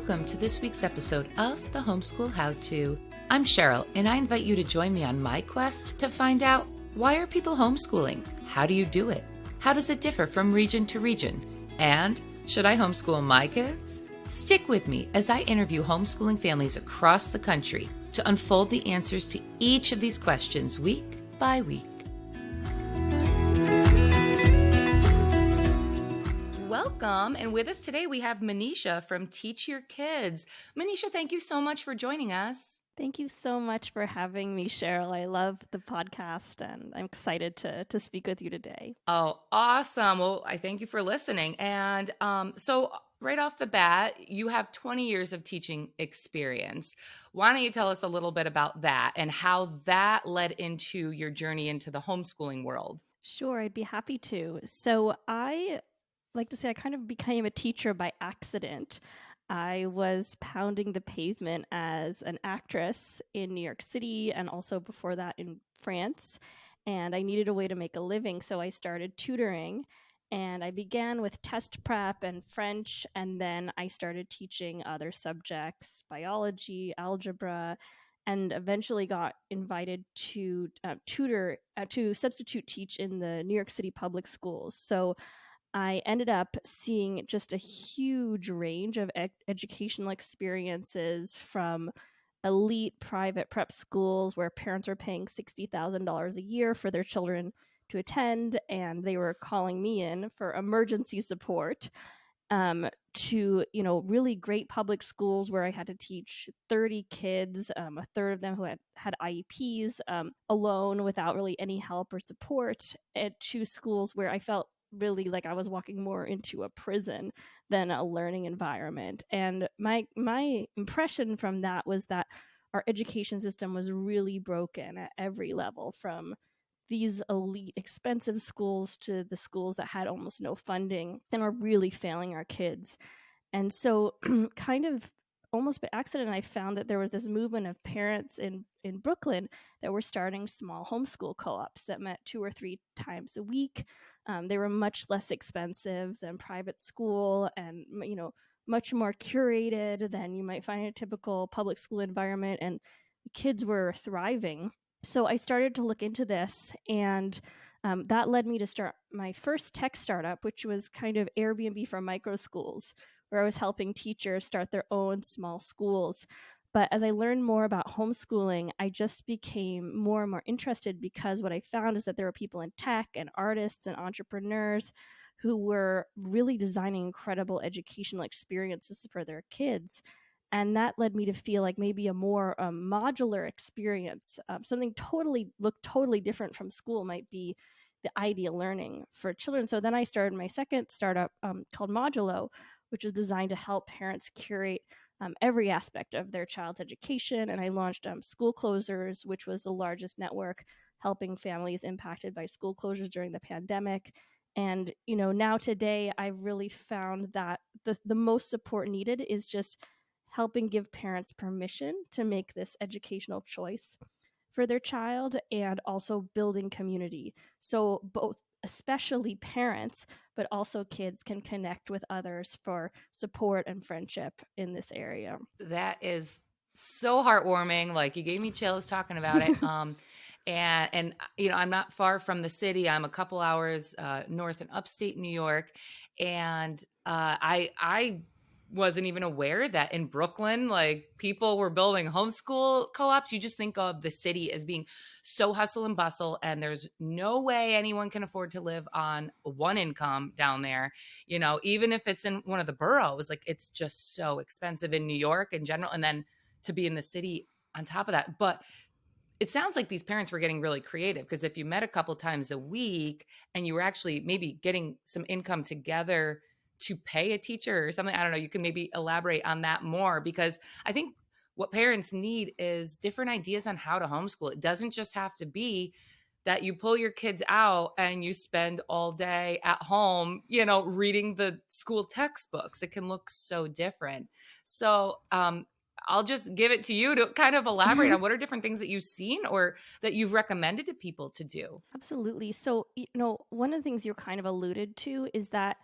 Welcome to this week's episode of the Homeschool How To. I'm Cheryl, and I invite you to join me on my quest to find out, why are people homeschooling? How do you do it? How does it differ from region to region? And should I homeschool my kids? Stick with me as I interview homeschooling families across the country to unfold the answers to each of these questions week by week. Welcome, and with us today we have Manisha from Teach Your Kids. Manisha, thank you so much for joining us. Thank you so much for having me, Cheryl. I love the podcast, and I'm excited to speak with you today. Oh, awesome. Well, I thank you for listening. And so right off the bat, you have 20 years of teaching experience. Why don't you tell us a little bit about that and how that led into your journey into the homeschooling world? Sure, I'd be happy to. So I like to say I kind of became a teacher by accident. I was pounding the pavement as an actress in New York City and also before that in France. And I needed a way to make a living, so I started tutoring. And I began with test prep and French, and then I started teaching other subjects, biology, algebra, and eventually got invited to to substitute teach in the New York City public schools. So I ended up seeing just a huge range of educational experiences, from elite private prep schools where parents were paying $60,000 a year for their children to attend, and they were calling me in for emergency support, to really great public schools where I had to teach 30 kids, a third of them who had IEPs, alone without really any help or support, to schools where I felt really like I was walking more into a prison than a learning environment. And my impression from that was that our education system was really broken at every level, from these elite expensive schools to the schools that had almost no funding and were really failing our kids. And so kind of almost by accident, I found that there was this movement of parents in Brooklyn that were starting small homeschool co-ops that met 2 or 3 times a week. They were much less expensive than private school, and much more curated than you might find in a typical public school environment, and the kids were thriving. So I started to look into this, and that led me to start my first tech startup, which was kind of Airbnb for microschools, where I was helping teachers start their own small schools. But as I learned more about homeschooling, I just became more and more interested, because what I found is that there were people in tech and artists and entrepreneurs who were really designing incredible educational experiences for their kids. And that led me to feel like maybe a more modular experience, something looked totally different from school, might be the ideal learning for children. So then I started my second startup called Modulo, which was designed to help parents curate every aspect of their child's education. And I launched School Closers, which was the largest network helping families impacted by school closures during the pandemic. And now today, I've really found that the most support needed is just helping give parents permission to make this educational choice for their child, and also building community. So both, especially parents, but also kids, can connect with others for support and friendship in this area. That is so heartwarming. Like, you gave me chills talking about it. And I'm not far from the city. I'm a couple hours north in upstate New York, and I wasn't even aware that in Brooklyn, like, people were building homeschool co-ops. You just think of the city as being so hustle and bustle, and there's no way anyone can afford to live on one income down there. Even if it's in one of the boroughs, like, it's just so expensive in New York in general, and then to be in the city on top of that. But it sounds like these parents were getting really creative, because if you met a couple times a week and you were actually maybe getting some income together to pay a teacher or something, I don't know, you can maybe elaborate on that more, because I think what parents need is different ideas on how to homeschool. It doesn't just have to be that you pull your kids out and you spend all day at home, reading the school textbooks. It can look so different. So, I'll just give it to you to kind of elaborate on what are different things that you've seen or that you've recommended to people to do. Absolutely. So, one of the things you kind of alluded to is that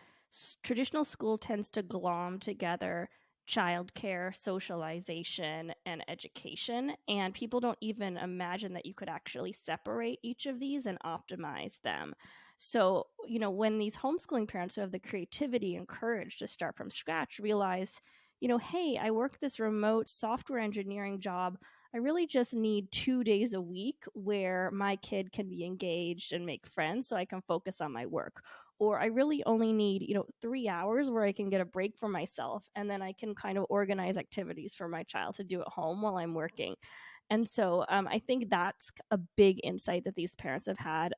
traditional school tends to glom together childcare, socialization, and education. And people don't even imagine that you could actually separate each of these and optimize them. So, when these homeschooling parents who have the creativity and courage to start from scratch realize, hey, I work this remote software engineering job. I really just need 2 days a week where my kid can be engaged and make friends so I can focus on my work. Or I really only need, 3 hours where I can get a break for myself and then I can kind of organize activities for my child to do at home while I'm working. And so I think that's a big insight that these parents have had.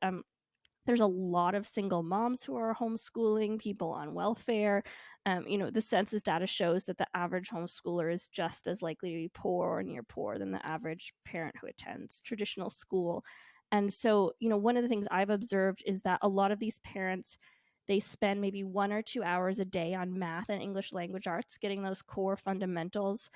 There's a lot of single moms who are homeschooling, people on welfare. The census data shows that the average homeschooler is just as likely to be poor or near poor than the average parent who attends traditional school. And so, one of the things I've observed is that a lot of these parents, they spend maybe 1 or 2 hours a day on math and English language arts, getting those core fundamentals.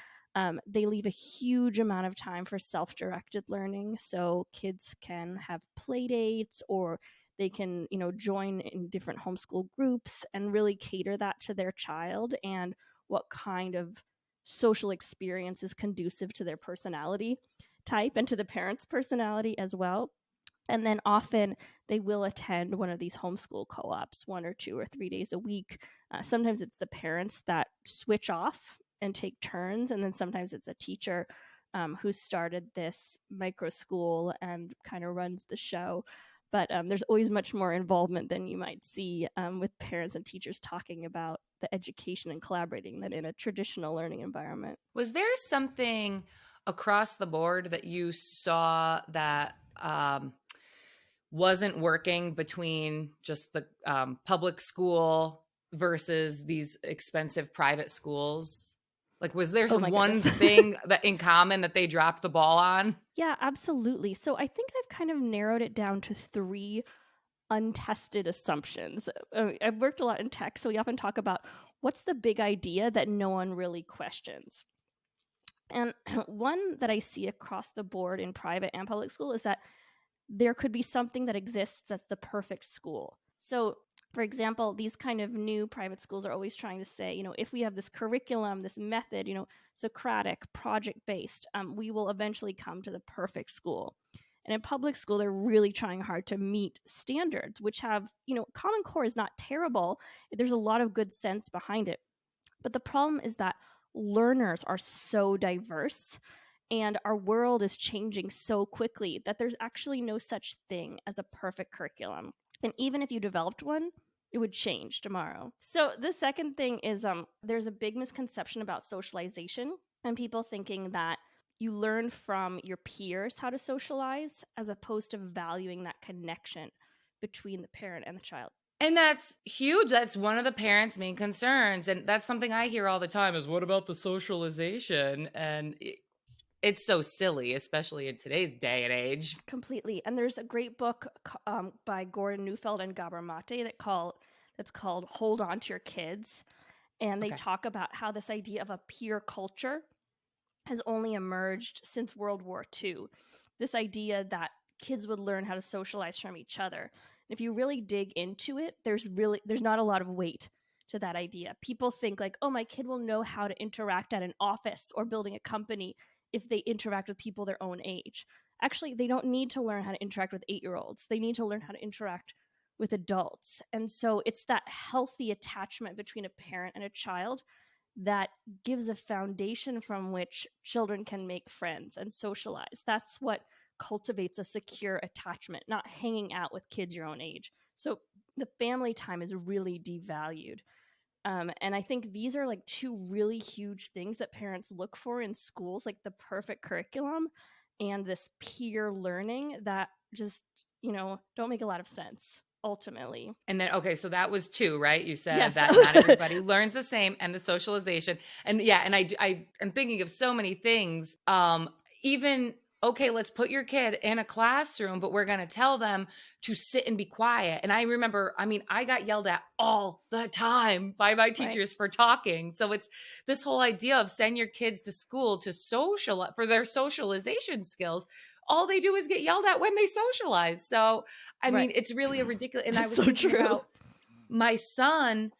They leave a huge amount of time for self-directed learning. So kids can have play dates, or they can, join in different homeschool groups and really cater that to their child and what kind of social experience is conducive to their personality type and to the parent's personality as well. And then often they will attend one of these homeschool co-ops 1 or 2 or 3 days a week. Sometimes it's the parents that switch off and take turns. And then sometimes it's a teacher who started this microschool and kind of runs the show. But there's always much more involvement than you might see with parents and teachers talking about the education and collaborating than in a traditional learning environment. Was there something across the board that you saw that wasn't working between just the public school versus these expensive private schools? Like, was there one thing that in common that they dropped the ball on? Yeah, absolutely. So I think I've kind of narrowed it down to 3 untested assumptions. I've worked a lot in tech, so we often talk about what's the big idea that no one really questions. And one that I see across the board in private and public school is that there could be something that exists as the perfect school. So, for example, these kind of new private schools are always trying to say, if we have this curriculum, this method, Socratic, project-based, we will eventually come to the perfect school. And in public school, they're really trying hard to meet standards, which have, Common Core is not terrible. There's a lot of good sense behind it. But the problem is that learners are so diverse and our world is changing so quickly that there's actually no such thing as a perfect curriculum. And even if you developed one, it would change tomorrow. So the second thing is there's a big misconception about socialization and people thinking that you learn from your peers how to socialize as opposed to valuing that connection between the parent and the child. And that's huge. That's one of the parents' main concerns. And that's something I hear all the time is, what about the socialization? And it's so silly, especially in today's day and age. Completely. And there's a great book by Gordon Neufeld and Gabor Mate that's called Hold On to Your Kids. And they talk about how this idea of a peer culture has only emerged since World War II. This idea that kids would learn how to socialize from each other. If you really dig into it, there's not a lot of weight to that idea. People think like, oh, my kid will know how to interact at an office or building a company if they interact with people their own age. Actually, they don't need to learn how to interact with 8-year-olds. They need to learn how to interact with adults. And so it's that healthy attachment between a parent and a child that gives a foundation from which children can make friends and socialize. That's what cultivates a secure attachment, not hanging out with kids your own age. So the family time is really devalued. And I think these are like 2 really huge things that parents look for in schools, like the perfect curriculum and this peer learning that just, don't make a lot of sense ultimately. And then, okay, so that was 2, right? You said yes. that not everybody learns the same, and the socialization. And yeah, and I am thinking of so many things. Even, okay, let's put your kid in a classroom, but we're going to tell them to sit and be quiet. And I remember, I got yelled at all the time by my teachers for talking. So it's this whole idea of send your kids to school to for their socialization skills. All they do is get yelled at when they socialize. So, it's really a ridiculous. And I was thinking about my son.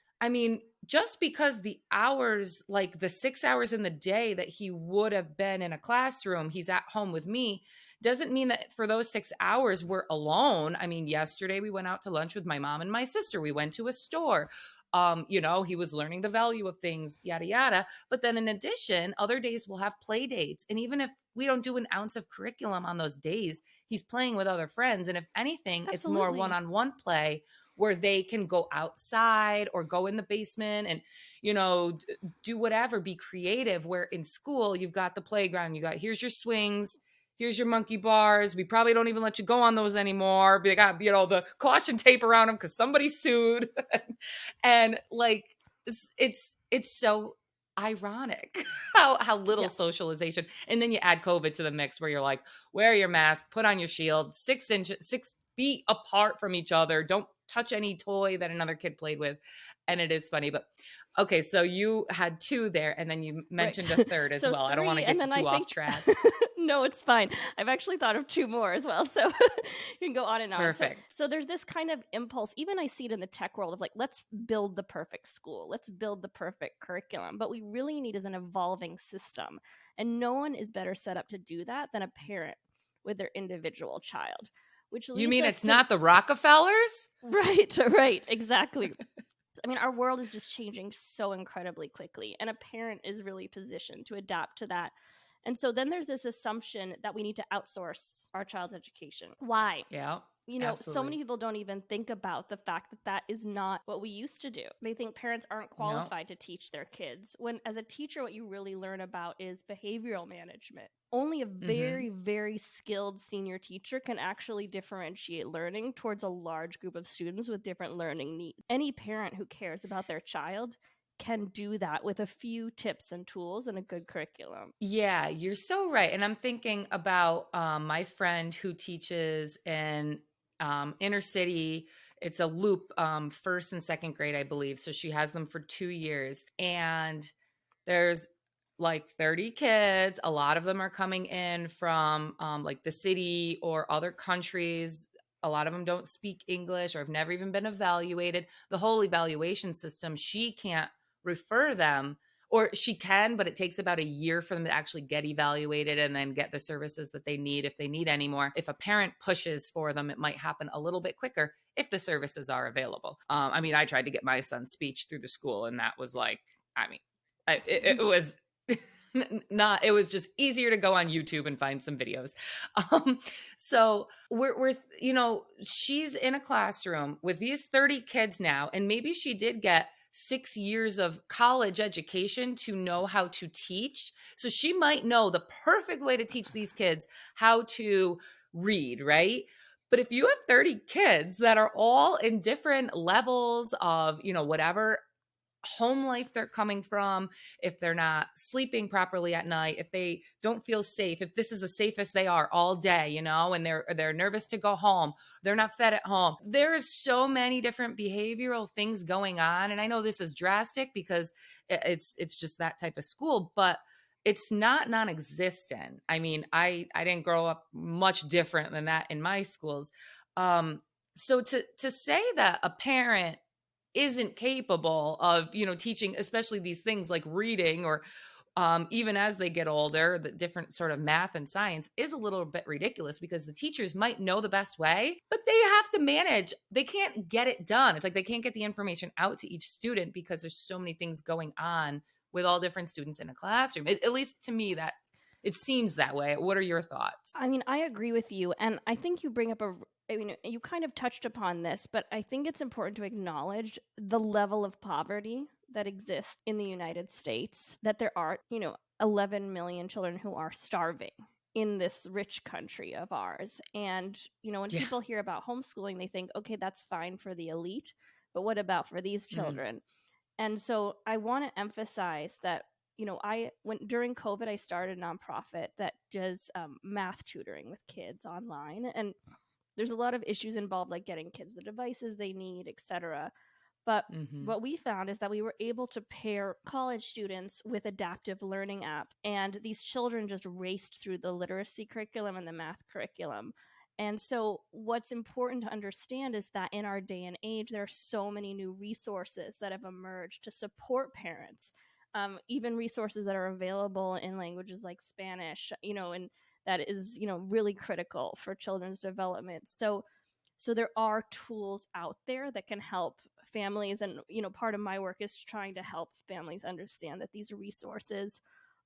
just because the hours, like the 6 hours in the day that he would have been in a classroom, he's at home with me, doesn't mean that for those 6 hours we're alone. I mean, yesterday we went out to lunch with my mom and my sister. We went to a store. He was learning the value of things, yada, yada. But then in addition, other days we'll have play dates. And even if we don't do an ounce of curriculum on those days, he's playing with other friends. And if anything, it's more Absolutely. one-on-one play where they can go outside or go in the basement and, do whatever, be creative. Where in school, you've got the playground, here's your swings, here's your monkey bars. We probably don't even let you go on those anymore. They got, the caution tape around them because somebody sued. And like, it's so ironic how little Yeah. socialization. And then you add COVID to the mix where you're like, wear your mask, put on your shield, 6 feet apart from each other. Don't touch any toy that another kid played with. And it is funny, but okay. So you had two there, and then you Right. mentioned a third as So well. I don't want to three, and get you then I too off think track. no, it's fine. I've actually thought of two more as well. So you can go on and on. Perfect. So there's this kind of impulse, even I see it in the tech world, of like, let's build the perfect school. Let's build the perfect curriculum. But we really need is an evolving system. And no one is better set up to do that than a parent with their individual child, which You leads mean us it's to not the Rockefellers? right, exactly. I mean, our world is just changing so incredibly quickly, and a parent is really positioned to adapt to that. And so then there's this assumption that we need to outsource our child's education. Why? Yeah, So many absolutely. people don't even think about the fact that that is not what we used to do. They think parents aren't No. qualified to teach their kids. When, as a teacher, what you really learn about is behavioral management. Only a very, very skilled senior teacher can actually differentiate learning towards a large group of students with different learning needs. Any parent who cares about their child can do that with a few tips and tools and a good curriculum. Yeah, you're so right. And I'm thinking about my friend who teaches in inner city. It's a loop, first and second grade, I believe. So she has them for 2 years. And there's like 30 kids. A lot of them are coming in from like the city or other countries. A lot of them don't speak English or have never even been evaluated. The whole evaluation system, she can't refer them, or she can, but it takes about a year for them to actually get evaluated and then get the services that they need, if they need any more. If a parent pushes for them, it might happen a little bit quicker if the services are available. I mean, I tried to get my son's speech through the school, and that was like, I mean, it was not, it was just easier to go on YouTube and find some videos. So we're she's in a classroom with these 30 kids now, and maybe she did get 6 years of college education to know how to teach. So she might know the perfect way to teach these kids how to read, right? But if you have 30 kids that are all in different levels of, whatever home life they're coming from, if they're not sleeping properly at night, if they don't feel safe, if this is the safest they are all day, and they're nervous to go home, they're not fed at home. There is so many different behavioral things going on, and I know this is drastic because it's just that type of school, but it's not non-existent. I mean, I didn't grow up much different than that in my schools. So to say that a parent isn't capable of, teaching, especially these things like reading, or even as they get older, the different sort of math and science, is a little bit ridiculous, because the teachers might know the best way, but they have to manage. They can't get it done. It's like they can't get the information out to each student because there's so many things going on with all different students in a classroom. At least to me, that it seems that way. What are your thoughts? I mean, I agree with you. And I think you bring up you kind of touched upon this, but I think it's important to acknowledge the level of poverty that exists in the United States, that there are, 11 million children who are starving in this rich country of ours. And, when Yeah. people hear about homeschooling, they think, okay, that's fine for the elite, but what about for these children? And so I want to emphasize that during COVID, I started a nonprofit that does math tutoring with kids online, and there's a lot of issues involved, like getting kids the devices they need, etc. But what we found is that we were able to pair college students with adaptive learning apps, and these children just raced through the literacy curriculum and the math curriculum. And so, what's important to understand is that in our day and age, there are so many new resources that have emerged to support parents, even resources that are available in languages like Spanish, and that is, really critical for children's development. So there are tools out there that can help families. And, part of my work is trying to help families understand that these resources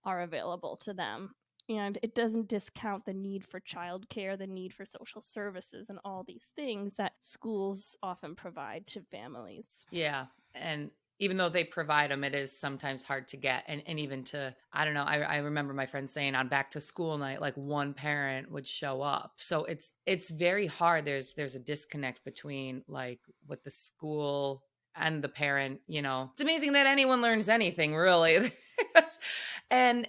are available to them. And it doesn't discount the need for childcare, the need for social services, and all these things that schools often provide to families. Yeah. And even though they provide them, it is sometimes hard to get. And even to, I don't know, I remember my friend saying on back to school night, like one parent would show up. So it's very hard. There's a disconnect between like what the school and the parent, It's amazing that anyone learns anything, really. And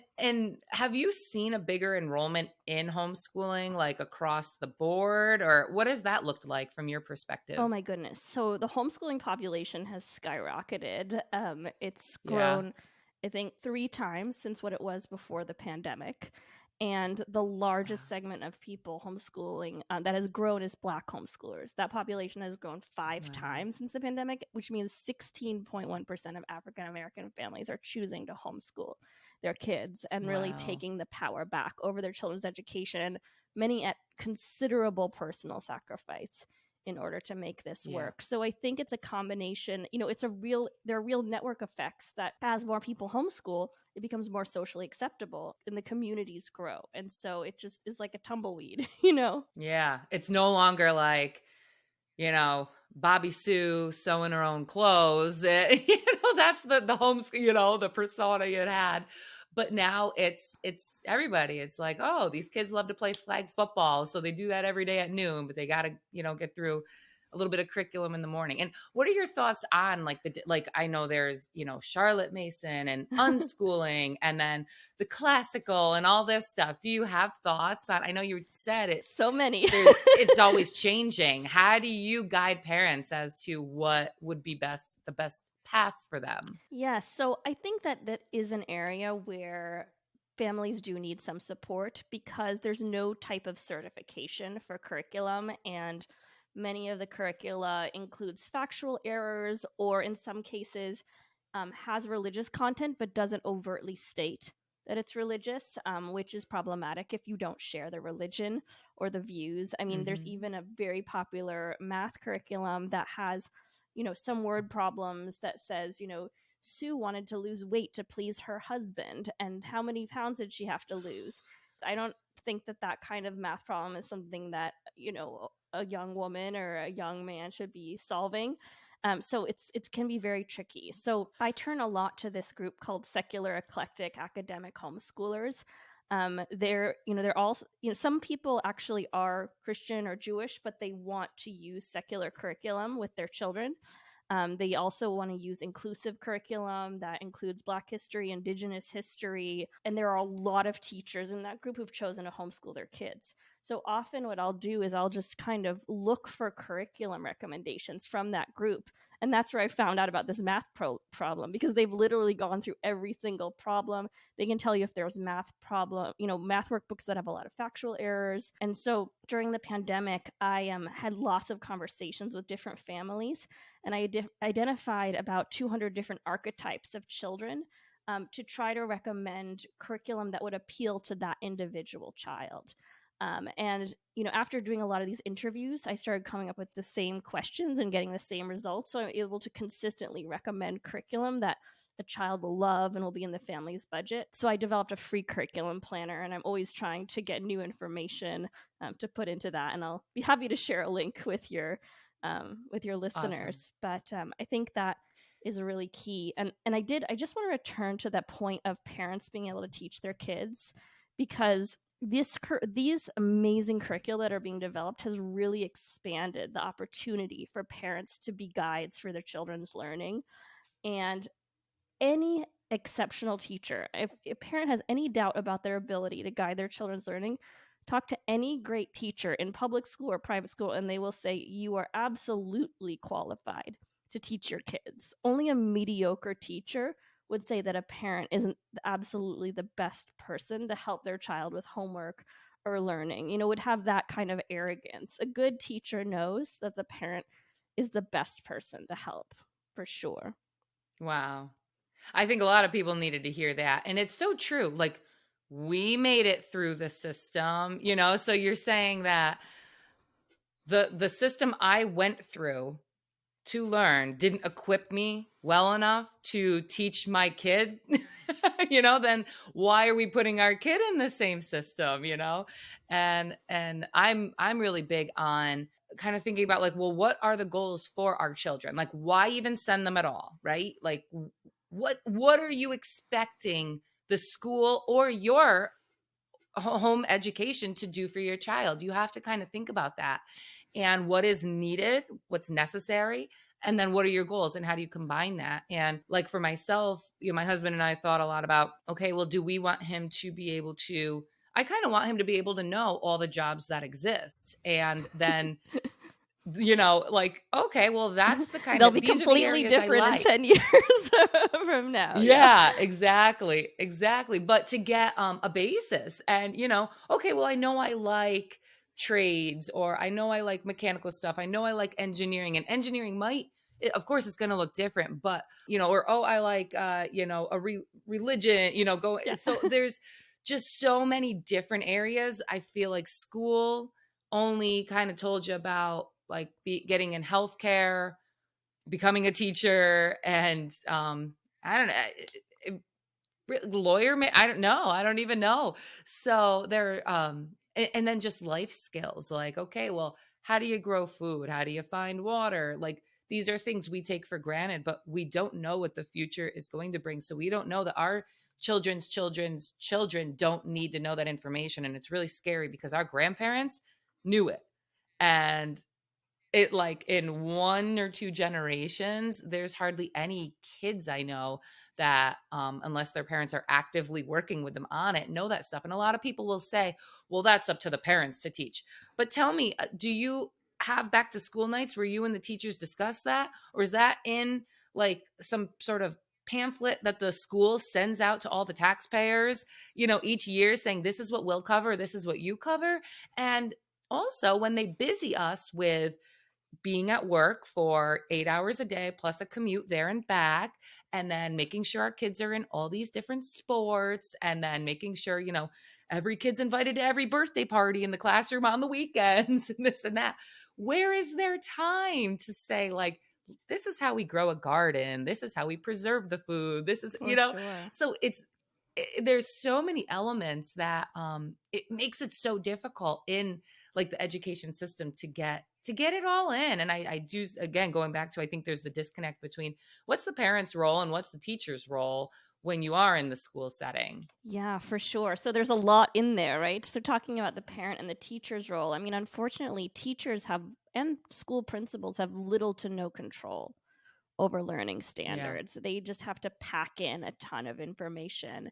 have you seen a bigger enrollment in homeschooling like across the board, or what has that looked like from your Oh perspective? my goodness. So the homeschooling population has skyrocketed. It's Yeah. grown, I think, 3 times since what it was before the pandemic. And the largest Wow. segment of people homeschooling that has grown is Black homeschoolers. That population has grown five Wow. times since the pandemic, which means 16.1% of African American families are choosing to homeschool their kids and really Wow. taking the power back over their children's education, many at considerable personal sacrifice in order to make this Yeah. work. So I think it's a combination, there are real network effects that as more people homeschool, it becomes more socially acceptable and the communities grow. And so it just is like a tumbleweed, you know? Yeah. It's no longer like, Bobby Sue sewing her own clothes. That's the homeschool, the persona you had. But now it's everybody. It's like, oh, these kids love to play flag football, so they do that every day at noon, but they got to, get through a little bit of curriculum in the morning. And what are your thoughts on like I know there's, Charlotte Mason and unschooling and then the classical and all this stuff. Do you have thoughts on, I know you said it, So many. it's always changing. How do you guide parents as to what would be the best path for them? Yeah, so I think that that is an area where families do need some support because there's no type of certification for curriculum, and many of the curricula includes factual errors or in some cases has religious content but doesn't overtly state that it's religious, which is problematic if you don't share the religion or the views. I mean, there's Hmm. even a very popular math curriculum that has, some word problems that says, Sue wanted to lose weight to please her husband. And how many pounds did she have to lose? I don't think that that kind of math problem is something that, a young woman or a young man should be solving. So it can be very tricky. So I turn a lot to this group called secular eclectic academic homeschoolers. They're all, some people actually are Christian or Jewish, but they want to use secular curriculum with their children. They also want to use inclusive curriculum that includes Black history, Indigenous history, and there are a lot of teachers in that group who've chosen to homeschool their kids. So often, what I'll do is I'll just kind of look for curriculum recommendations from that group. And that's where I found out about this math problem because they've literally gone through every single problem. They can tell you if there's math workbooks that have a lot of factual errors. And so during the pandemic, I had lots of conversations with different families, and I identified about 200 different archetypes of children to try to recommend curriculum that would appeal to that individual child. And after doing a lot of these interviews, I started coming up with the same questions and getting the same results. So I'm able to consistently recommend curriculum that a child will love and will be in the family's budget. So I developed a free curriculum planner, and I'm always trying to get new information to put into that. And I'll be happy to share a link with your Awesome. listeners. But I think that is really key. And I just want to return to that point of parents being able to teach their kids, because these amazing curricula that are being developed has really expanded the opportunity for parents to be guides for their children's learning. And any exceptional teacher, if a parent has any doubt about their ability to guide their children's learning, talk to any great teacher in public school or private school, and they will say you are absolutely qualified to teach your kids. Only a mediocre teacher would say that a parent isn't absolutely the best person to help their child with homework are learning, would have that kind of arrogance. A good teacher knows that the parent is the best person to help, for sure. Wow. I think a lot of people needed to hear that. And it's so true. Like, we made it through the system, so you're saying that the system I went through to learn didn't equip me well enough to teach my kid, then why are we putting our kid in the same system, and I'm really big on kind of thinking about, like, well, what are the goals for our children? Like, why even send them at all, right? Like, what are you expecting the school or your home education to do for your child? You have to kind of think about that, and what is needed, what's necessary, and then what are your goals and how do you combine that? And like for myself, my husband and I thought a lot about, okay, well, do we want him to be able to, I kind of want him to be able to know all the jobs that exist, and then like, okay, well, that's the kind They'll of, be these are the completely areas I different in like. 10 years from now. Yeah. Yeah, exactly. Exactly. But to get a basis and, okay, well, I know I like trades, or I know I like mechanical stuff. I know I like engineering, and engineering of course it's going to look different, but, or, oh, I like, religion, go. Yeah. So there's just so many different areas. I feel like school only kind of told you about, like, getting in healthcare, becoming a teacher, and I don't know, lawyer. I don't know. I don't even know. So there, and then just life skills. Like, okay, well, how do you grow food? How do you find water? Like, these are things we take for granted, but we don't know what the future is going to bring. So we don't know that our children's children don't need to know that information, and it's really scary because our grandparents knew it, and it, like, in 1 or 2 generations, there's hardly any kids I know that, unless their parents are actively working with them on it, know that stuff. And a lot of people will say, well, that's up to the parents to teach. But tell me, do you have back to school nights where you and the teachers discuss that? Or is that in, like, some sort of pamphlet that the school sends out to all the taxpayers, each year, saying, this is what we'll cover, this is what you cover? And also, when they busy us with being at work for 8 hours a day, plus a commute there and back, and then making sure our kids are in all these different sports, and then making sure, every kid's invited to every birthday party in the classroom on the weekends, and this and that. Where is their time to say, like, this is how we grow a garden, this is how we preserve the food, this is, For sure. so there's so many elements that it makes it so difficult in, like, the education system to get it all in. And I do, again, going back to, I think there's the disconnect between what's the parent's role and what's the teacher's role when you are in the school setting. Yeah, for sure. So there's a lot in there, right? So talking about the parent and the teacher's role, I mean, unfortunately, teachers have and school principals have little to no control over learning Yeah. standards. They just have to pack in a ton of information,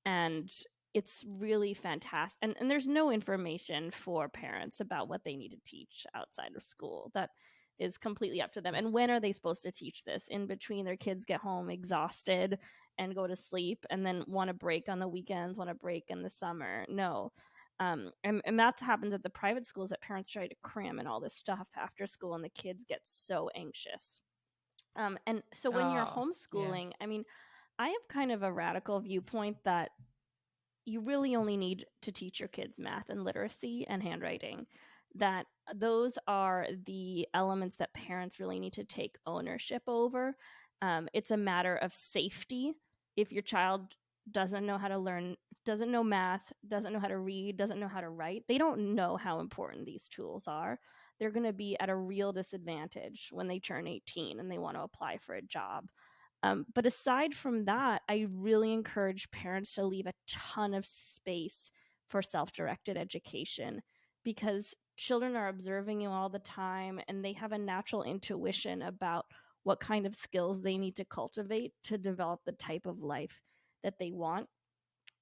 and it's really fantastic. And there's no information for parents about what they need to teach outside of school. That is completely up to them. And when are they supposed to teach this? In between, their kids get home exhausted and go to sleep, and then want to break on the weekends, want to break in the summer. No. And that happens at the private schools, that parents try to cram in all this stuff after school, and the kids get so anxious. And so when you're Oh, yeah. homeschooling, I mean, I have kind of a radical viewpoint that you really only need to teach your kids math and literacy and handwriting. That those are the elements that parents really need to take ownership over. It's a matter of safety. If your child doesn't know how to learn, doesn't know math, doesn't know how to read, doesn't know how to write, they don't know how important these tools are. They're going to be at a real disadvantage when they turn 18 and they want to apply for a job. But aside from that, I really encourage parents to leave a ton of space for self-directed education, because children are observing you all the time, and they have a natural intuition about what kind of skills they need to cultivate to develop the type of life that they want.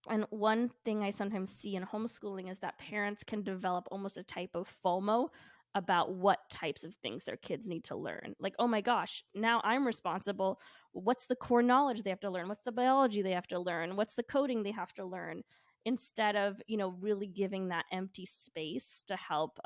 And one thing I sometimes see in homeschooling is that parents can develop almost a type of FOMO about what types of things their kids need to learn. Like, oh my gosh, now I'm responsible. What's the core knowledge they have to learn? What's the biology they have to learn? What's the coding they have to learn? instead of, really giving that empty space to help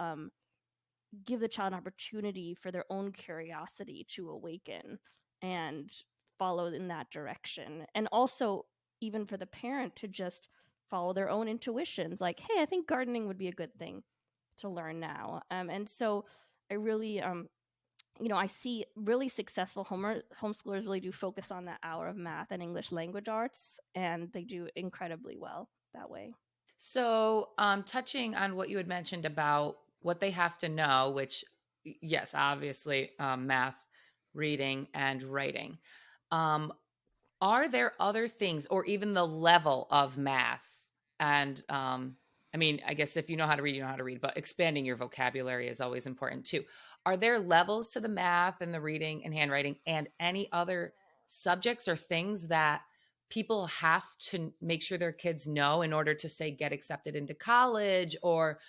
give the child an opportunity for their own curiosity to awaken and follow in that direction. And also, even for the parent to just follow their own intuitions, like, hey, I think gardening would be a good thing to learn now. And so I really, I see really successful homeschoolers really do focus on that hour of math and English language arts, and they do incredibly well that way. So, touching on what you had mentioned about what they have to know, which, yes, obviously, math, reading, and writing. Um, are there other things, or even the level of math? And I mean, I guess if you know how to read, you know how to read, but expanding your vocabulary is always important too. Are there levels to the math and the reading and handwriting and any other subjects or things that people have to make sure their kids know in order to, say, get accepted into college or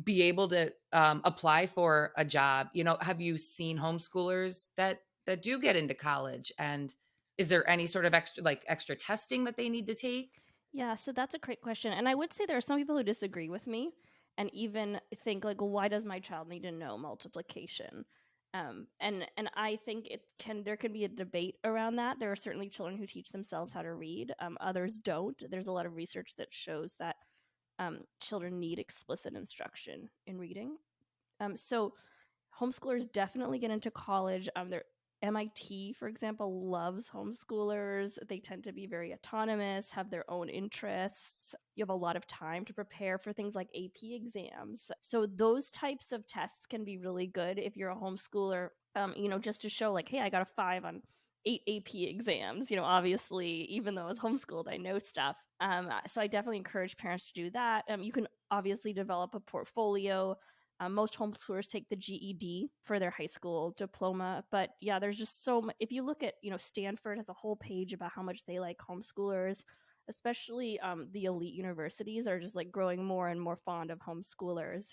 be able to apply for a job? Have you seen homeschoolers that do get into college, and is there any sort of extra testing that they need to take? Yeah, so that's a great question. And I would say there are some people who disagree with me and even think like, well, why does my child need to know multiplication? And I think there can be a debate around that. There are certainly children who teach themselves how to read. Others don't. There's a lot of research that shows that children need explicit instruction in reading. So homeschoolers definitely get into college. MIT, for example, loves homeschoolers. They tend to be very autonomous, have their own interests. You have a lot of time to prepare for things like AP exams. So those types of tests can be really good if you're a homeschooler, just to show like, hey, I got a 5 on 8 AP exams. Obviously, even though I was homeschooled, I know stuff. So I definitely encourage parents to do that. You can obviously develop a portfolio. Most homeschoolers take the GED for their high school diploma. But yeah, there's just so much. If you look at, Stanford has a whole page about how much they like homeschoolers, especially the elite universities are just like growing more and more fond of homeschoolers.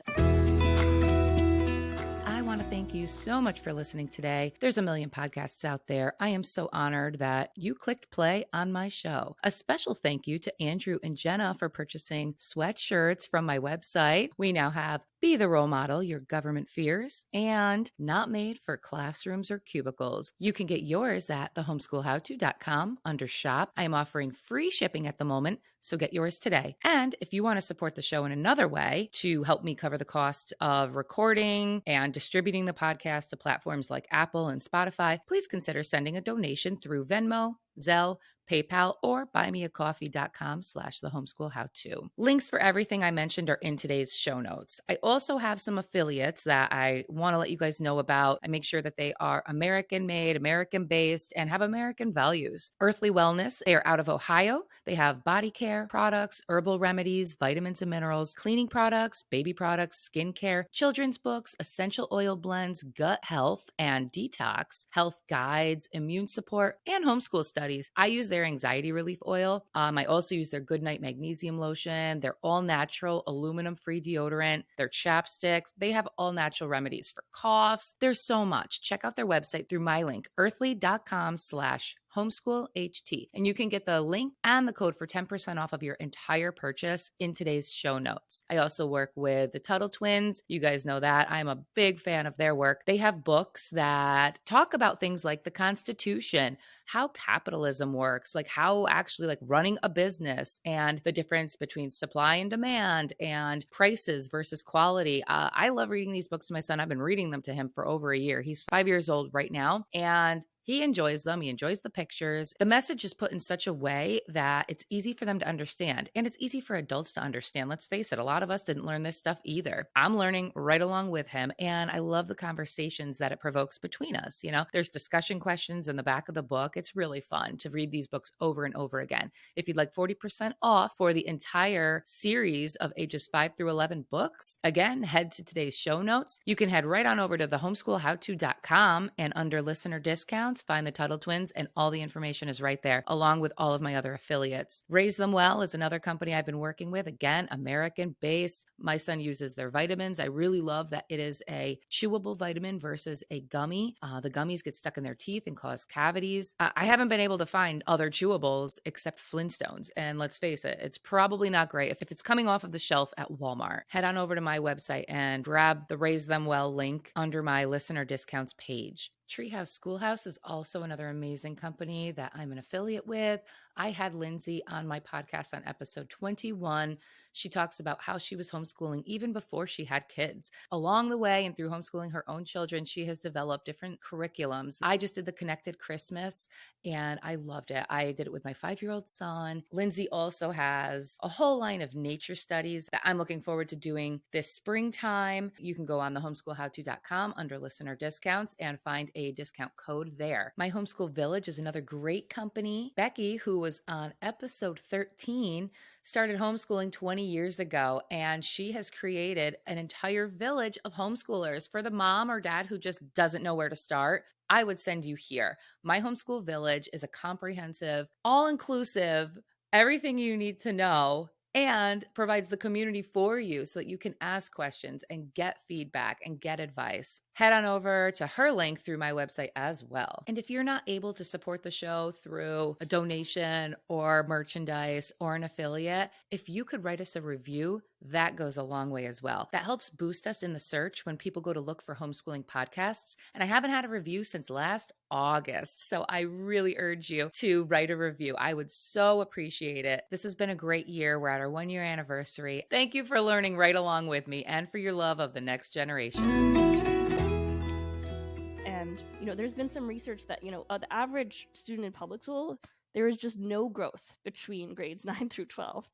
I want to thank you so much for listening today. There's a million podcasts out there. I am so honored that you clicked play on my show. A special thank you to Andrew and Jenna for purchasing sweatshirts from my website. We now have Be the Role Model Your Government Fears and Not Made for Classrooms or Cubicles. You can get yours at thehomeschoolhowto.com under shop. I am offering free shipping at the moment, so get yours today. And if you want to support the show in another way to help me cover the cost of recording and distributing the podcast to platforms like Apple and Spotify, please consider sending a donation through Venmo, Zelle, PayPal, or buymeacoffee.com/thehomeschoolhowto. Links for everything I mentioned are in today's show notes. I also have some affiliates that I want to let you guys know about. I make sure that they are American made, American based, and have American values. Earthly Wellness, they are out of Ohio. They have body care products, herbal remedies, vitamins and minerals, cleaning products, baby products, skincare, children's books, essential oil blends, gut health and detox, health guides, immune support, and homeschool studies. I use their anxiety relief oil. I also use their Goodnight Magnesium Lotion, their all natural aluminum free deodorant, their chapsticks. They have all natural remedies for coughs. There's so much. Check out their website through my link, earthly.com/homeschoolht. And you can get the link and the code for 10% off of your entire purchase in today's show notes. I also work with the Tuttle Twins. You guys know that. I'm a big fan of their work. They have books that talk about things like the Constitution, how capitalism works, like how actually like running a business and the difference between supply and demand and prices versus quality. I love reading these books to my son. I've been reading them to him for over a year. He's 5 years old right now, and he enjoys them. He enjoys the pictures. The message is put in such a way that it's easy for them to understand, and it's easy for adults to understand. Let's face it, a lot of us didn't learn this stuff either. I'm learning right along with him, and I love the conversations that it provokes between us. There's discussion questions in the back of the book. It's really fun to read these books over and over again. If you'd like 40% off for the entire series of ages 5 through 11 books, again, head to today's show notes. You can head right on over to thehomeschoolhowto.com, and under listener discounts, Discounts, find the Tuttle Twins, and all the information is right there, along with all of my other affiliates. Raise Them Well is another company I've been working with. Again, American-based. My son uses their vitamins. I really love that it is a chewable vitamin versus a gummy. The gummies get stuck in their teeth and cause cavities. I haven't been able to find other chewables except Flintstones. And let's face it, it's probably not great if it's coming off of the shelf at Walmart. Head on over to my website and grab the Raise Them Well link under my listener discounts page. Treehouse Schoolhouse is also another amazing company that I'm an affiliate with. I had Lindsay on my podcast on episode 21. She talks about how she was homeschooling even before she had kids. Along the way and through homeschooling her own children, she has developed different curriculums. I just did the Connected Christmas and I loved it. I did it with my 5-year-old son. Lindsay also has a whole line of nature studies that I'm looking forward to doing this springtime. You can go on the homeschoolhowto.com under listener discounts and find a discount code there. My Homeschool Village is another great company. Becky, who was on episode 13, started homeschooling 20 years ago, and she has created an entire village of homeschoolers for the mom or dad who just doesn't know where to start. I would send you here. My Homeschool Village is a comprehensive, all-inclusive, everything you need to know, and provides the community for you so that you can ask questions and get feedback and get advice. Head on over to her link through my website as well. And if you're not able to support the show through a donation or merchandise or an affiliate, if you could write us a review, that goes a long way as well. That helps boost us in the search when people go to look for homeschooling podcasts. And I haven't had a review since last August. So I really urge you to write a review. I would so appreciate it. This has been a great year. We're at our 1-year anniversary. Thank you for learning right along with me and for your love of the next generation. And, there's been some research that, the average student in public school, there is just no growth between grades 9 through 12th.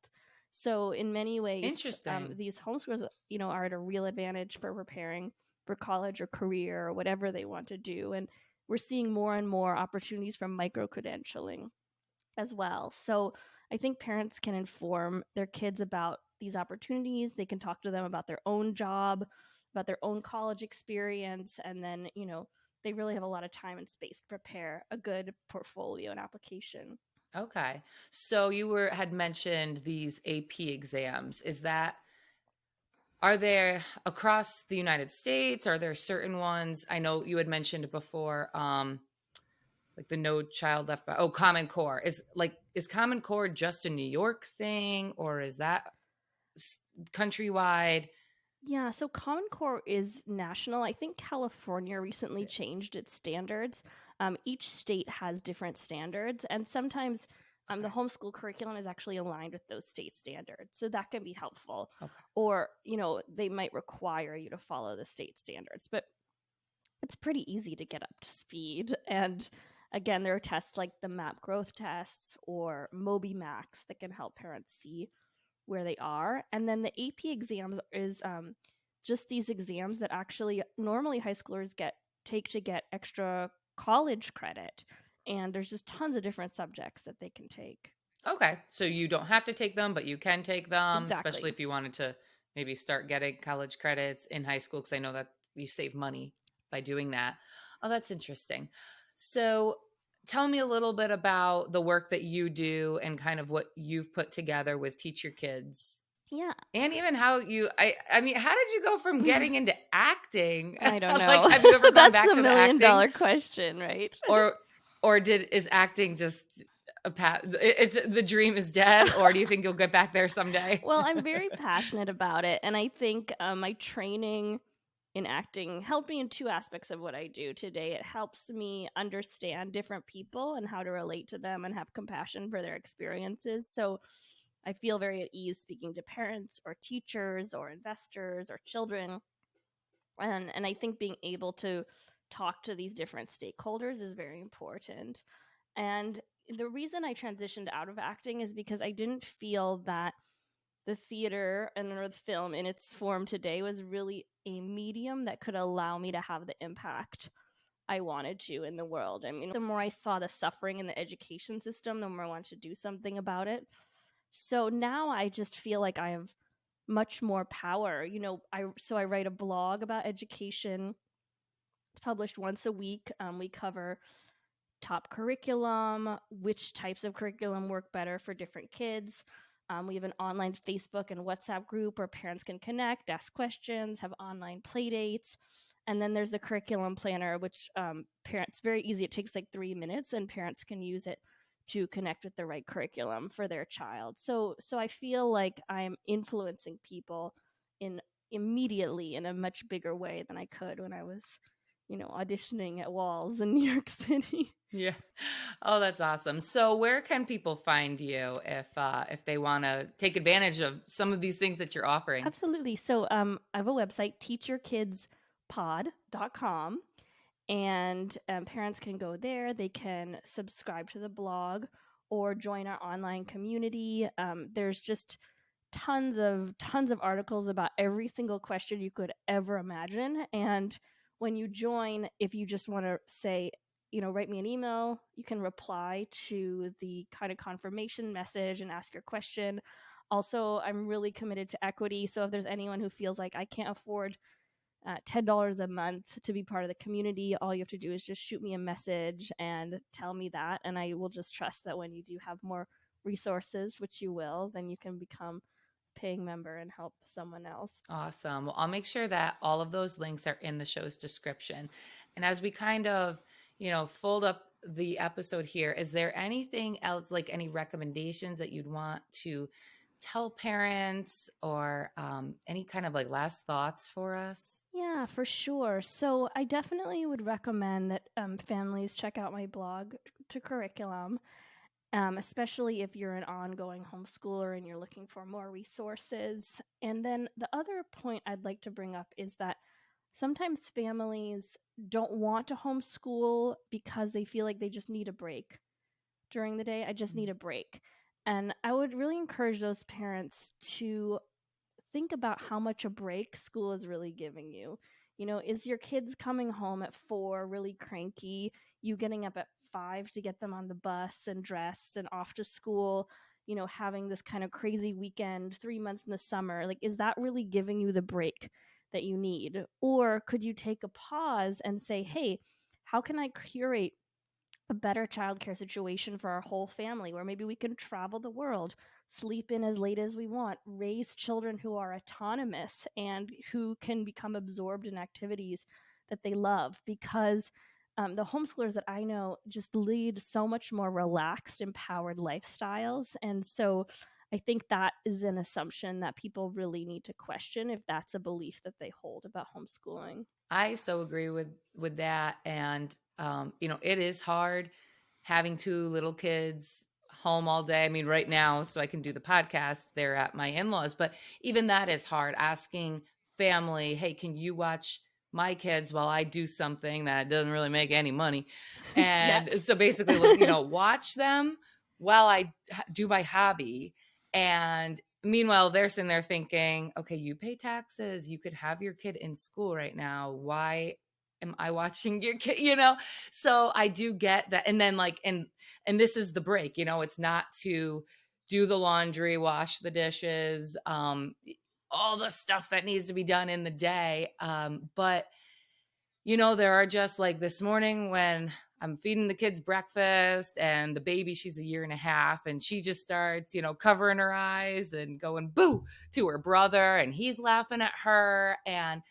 So in many ways, Interesting. These homeschoolers, are at a real advantage for preparing for college or career or whatever they want to do. And we're seeing more and more opportunities for micro-credentialing as well. So I think parents can inform their kids about these opportunities. They can talk to them about their own job, about their own college experience, and then, they really have a lot of time and space to prepare a good portfolio and application. Okay. So you had mentioned these AP exams. Are there across the United States? Are there certain ones? I know you had mentioned before, like the No Child Left Behind. Oh, Common Core. Is Common Core just a New York thing, or is that countrywide? Yeah, so Common Core is national. I think California recently changed its standards. Each state has different standards, and sometimes the homeschool curriculum is actually aligned with those state standards. So that can be helpful. Okay. Or, they might require you to follow the state standards, but it's pretty easy to get up to speed. And again, there are tests like the MAP growth tests or Moby Max that can help parents see where they are. And then the AP exams is just these exams that actually normally high schoolers take to get extra college credit. And there's just tons of different subjects that they can take. Okay. So you don't have to take them, but you can take them, Exactly. especially if you wanted to maybe start getting college credits in high school, because I know that you save money by doing that. Oh, that's interesting. So tell me a little bit about the work that you do and kind of what you've put together with Teach Your Kids. Yeah. And even how I mean, how did you go from getting into acting? I don't know. Like, have you ever gone back That's to the the acting? $1,000,000 question, right? Or is acting just a it's the dream is dead, or do you think you'll get back there someday? Well, I'm very passionate about it, and I think my training in acting helped me in two aspects of what I do today. It helps me understand different people and how to relate to them and have compassion for their experiences. So I feel very at ease speaking to parents or teachers or investors or children. And I think being able to talk to these different stakeholders is very important. And the reason I transitioned out of acting is because I didn't feel that the theater and or the film in its form today was really a medium that could allow me to have the impact I wanted to in the world. I mean, the more I saw the suffering in the education system, the more I wanted to do something about it. So now I just feel like I have much more power. I write a blog about education. It's published once a week. We cover top curriculum, which types of curriculum work better for different kids. We have an online Facebook and WhatsApp group where parents can connect, ask questions, have online play dates. And then there's the curriculum planner, which parents, very easy. It takes like 3 minutes and parents can use it to connect with the right curriculum for their child. So I feel like I'm influencing people in immediately in a much bigger way than I could when I was, auditioning at walls in New York City. Yeah. Oh, that's awesome. So where can people find you if they want to take advantage of some of these things that you're offering? Absolutely. So I have a website, teachyourkidspod.com, and parents can go there. They can subscribe to the blog or join our online community. There's just tons of articles about every single question you could ever imagine. And when you join, if you just want to say, write me an email, you can reply to the kind of confirmation message and ask your question. Also, I'm really committed to equity. So if there's anyone who feels like I can't afford $10 a month to be part of the community, all you have to do is just shoot me a message and tell me that. And I will just trust that when you do have more resources, which you will, then you can become a paying member and help someone else. Awesome. Well, I'll make sure that all of those links are in the show's description. And as we kind of, fold up the episode here, is there anything else, like any recommendations that you'd want to tell parents or any kind of like last thoughts for us? Yeah, for sure. So I definitely would recommend that families check out my blog to curriculum, especially if you're an ongoing homeschooler and you're looking for more resources. And then the other point I'd like to bring up is that sometimes families don't want to homeschool because they feel like they just need a break during the day. I just need a break. And I would really encourage those parents to think about how much a break school is really giving you. Is your kids coming home at 4 really cranky, you getting up at 5 to get them on the bus and dressed and off to school, having this kind of crazy weekend, 3 months in the summer? Like, is that really giving you the break that you need? Or could you take a pause and say, hey, how can I curate a better childcare situation for our whole family, where maybe we can travel the world, sleep in as late as we want, raise children who are autonomous and who can become absorbed in activities that they love? Because the homeschoolers that I know just lead so much more relaxed, empowered lifestyles. And so I think that is an assumption that people really need to question if that's a belief that they hold about homeschooling. I so agree with that. And it is hard having two little kids home all day. I mean, right now, so I can do the podcast, they're at my in-laws, but even that is hard. Asking family, hey, can you watch my kids while I do something that doesn't really make any money? And Yes. so basically, watch them while I do my hobby. And meanwhile, they're sitting there thinking, okay, you pay taxes. You could have your kid in school right now. Why am I watching your kid? So I do get that. And then and this is the break, it's not to do the laundry, wash the dishes, all the stuff that needs to be done in the day. But there are just like this morning when I'm feeding the kids breakfast and the baby, she's a year and a half, and she just starts, covering her eyes and going boo to her brother, and he's laughing at her. And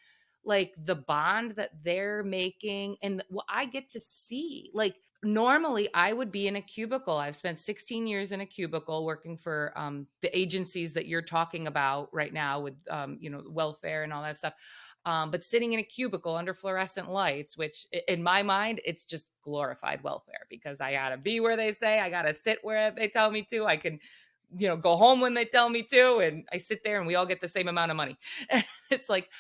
like the bond that they're making and what I get to see, like normally I would be in a cubicle. I've spent 16 years in a cubicle working for the agencies that you're talking about right now with, welfare and all that stuff. But sitting in a cubicle under fluorescent lights, which in my mind, it's just glorified welfare because I got to be where they say, I got to sit where they tell me to. I can, go home when they tell me to. And I sit there and we all get the same amount of money. It's like,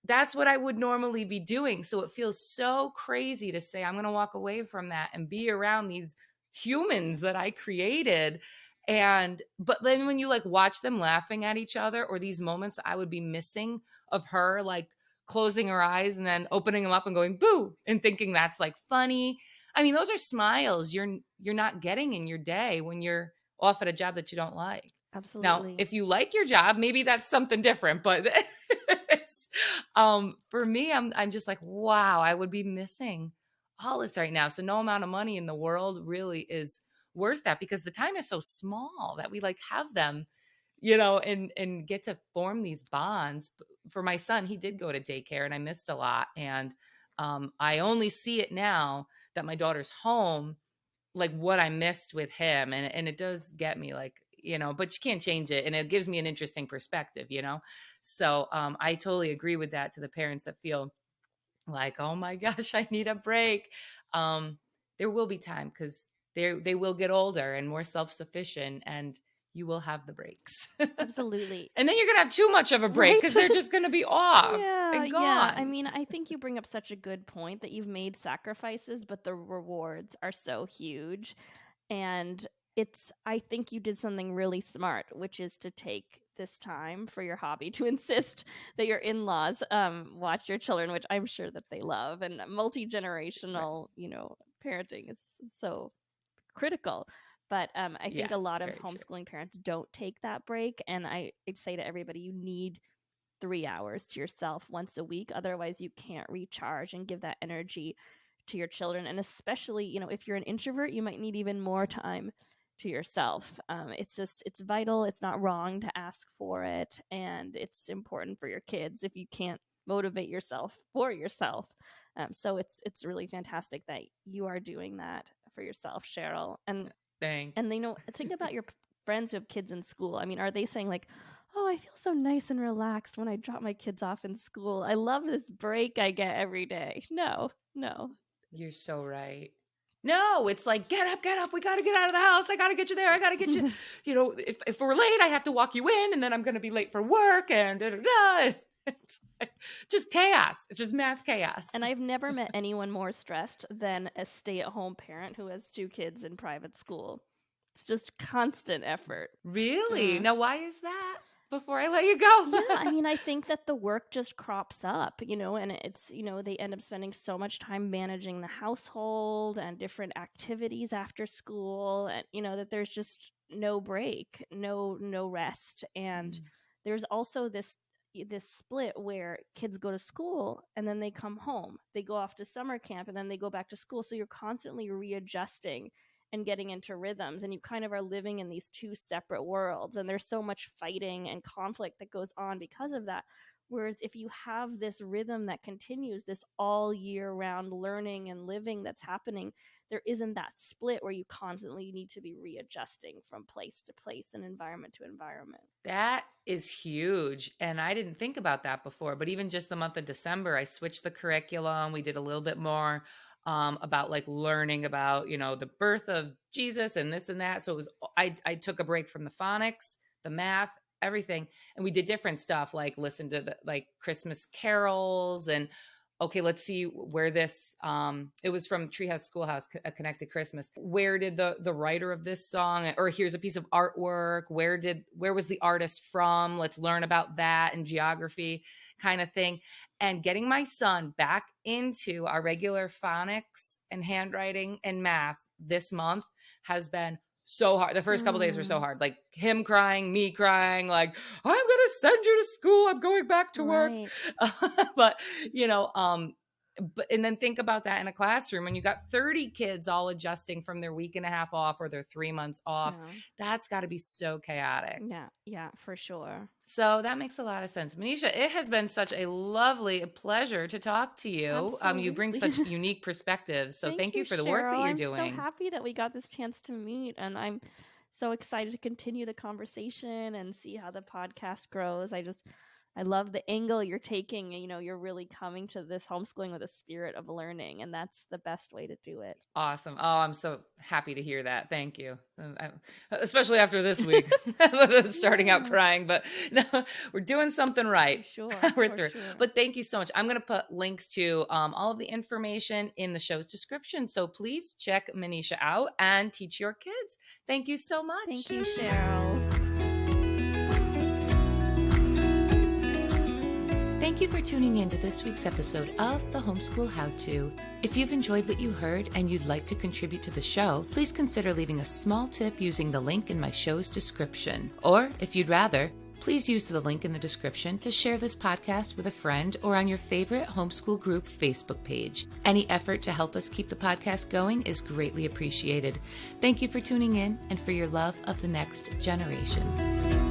that's what I would normally be doing. So it feels so crazy to say, I'm going to walk away from that and be around these humans that I created. But then when you like watch them laughing at each other, or these moments that I would be missing of her, like closing her eyes and then opening them up and going boo and thinking that's like funny. I mean, those are smiles you're not getting in your day when you're off at a job that you don't like. Now, Absolutely. if you like your job, maybe that's something different, but it's, for me, I'm just like, wow, I would be missing all this right now. So no amount of money in the world really is worth that, because the time is so small that we like have them, and get to form these bonds. For my son, he did go to daycare and I missed a lot. And I only see it now that my daughter's home, like what I missed with him. And it does get me like, but you can't change it. And it gives me an interesting perspective. So I totally agree with that, to the parents that feel like, oh my gosh, I need a break. There will be time, because they will get older and more self-sufficient, and you will have the breaks. Absolutely. And then you're going to have too much of a break, because they're just going to be off and gone. Yeah. I mean, I think you bring up such a good point that you've made sacrifices, but the rewards are so huge. And I think you did something really smart, which is to take this time for your hobby, to insist that your in-laws watch your children, which I'm sure that they love. And multi-generational, parenting is so critical. But I think a lot of homeschooling parents don't take that break. And I say to everybody, you need 3 hours to yourself once a week. Otherwise, you can't recharge and give that energy to your children. And especially, if you're an introvert, you might need even more time to yourself. It's vital. It's not wrong to ask for it. And it's important for your kids if you can't motivate yourself for yourself. So it's really fantastic that you are doing that for yourself, Cheryl. And Thanks. And think about your friends who have kids in school. I mean, are they saying like, oh, I feel so nice and relaxed when I drop my kids off in school. I love this break I get every day. No. You're so right. No, it's like, get up. We got to get out of the house. I got to get you there. I got to get you. If we're late, I have to walk you in, and then I'm going to be late for work, and da-da-da. It's like just chaos. It's just mass chaos. And I've never met anyone more stressed than a stay-at-home parent who has 2 kids in private school. It's just constant effort. Really? Now, why is that? Before I let you go. Yeah, I mean, I think that the work just crops up, and it's, they end up spending so much time managing the household and different activities after school, and, that there's just no break, no rest. And there's also this split where kids go to school and then they come home. They go off to summer camp and then they go back to school. So you're constantly readjusting and getting into rhythms, and you kind of are living in these 2 separate worlds, and there's so much fighting and conflict that goes on because of that. Whereas if you have this rhythm that continues, this all year round learning and living that's happening, there isn't that split where you constantly need to be readjusting from place to place and environment to environment. That is huge. And I didn't think about that before, but even just the month of December, I switched the curriculum. We did a little bit more about like learning about, the birth of Jesus and this and that. So it was, I took a break from the phonics, the math, everything. And we did different stuff, like listen to the like Christmas carols, and okay, let's see where this, it was from Treehouse Schoolhouse, A Connected Christmas. Where did the writer of this song, or here's a piece of artwork, where was the artist from? Let's learn about that, and geography kind of thing. And getting my son back into our regular phonics and handwriting and math this month has been so hard. The first couple days were so hard, like him crying, me crying, like, I'm going to send you to school. I'm going back to work. But, and then think about that in a classroom, and you got 30 kids all adjusting from their week and a half off or their 3 months off. That's got to be so chaotic. Yeah, for sure. So that makes a lot of sense. Manisha, it has been such a lovely pleasure to talk to you. You bring such unique perspectives. So thank you for the work that you're doing. I'm so happy that we got this chance to meet, and I'm so excited to continue the conversation and see how the podcast grows. I love the angle you're taking. You're really coming to this homeschooling with a spirit of learning, and that's the best way to do it. Awesome. Oh, I'm so happy to hear that. Thank you. Especially after this week, starting out crying, but no, we're doing something right. Sure. We're through. Sure. But thank you so much. I'm going to put links to all of the information in the show's description. So please check Manisha out and teach your kids. Thank you so much. Thank you, Cheryl. Thank you for tuning in to this week's episode of the Homeschool How-To. If you've enjoyed what you heard and you'd like to contribute to the show, please consider leaving a small tip using the link in my show's description. Or, if you'd rather, Please use the link in the description to share this podcast with a friend or on your favorite homeschool group Facebook page. Any effort to help us keep the podcast going is greatly appreciated. Thank you for tuning in and for your love of the next generation.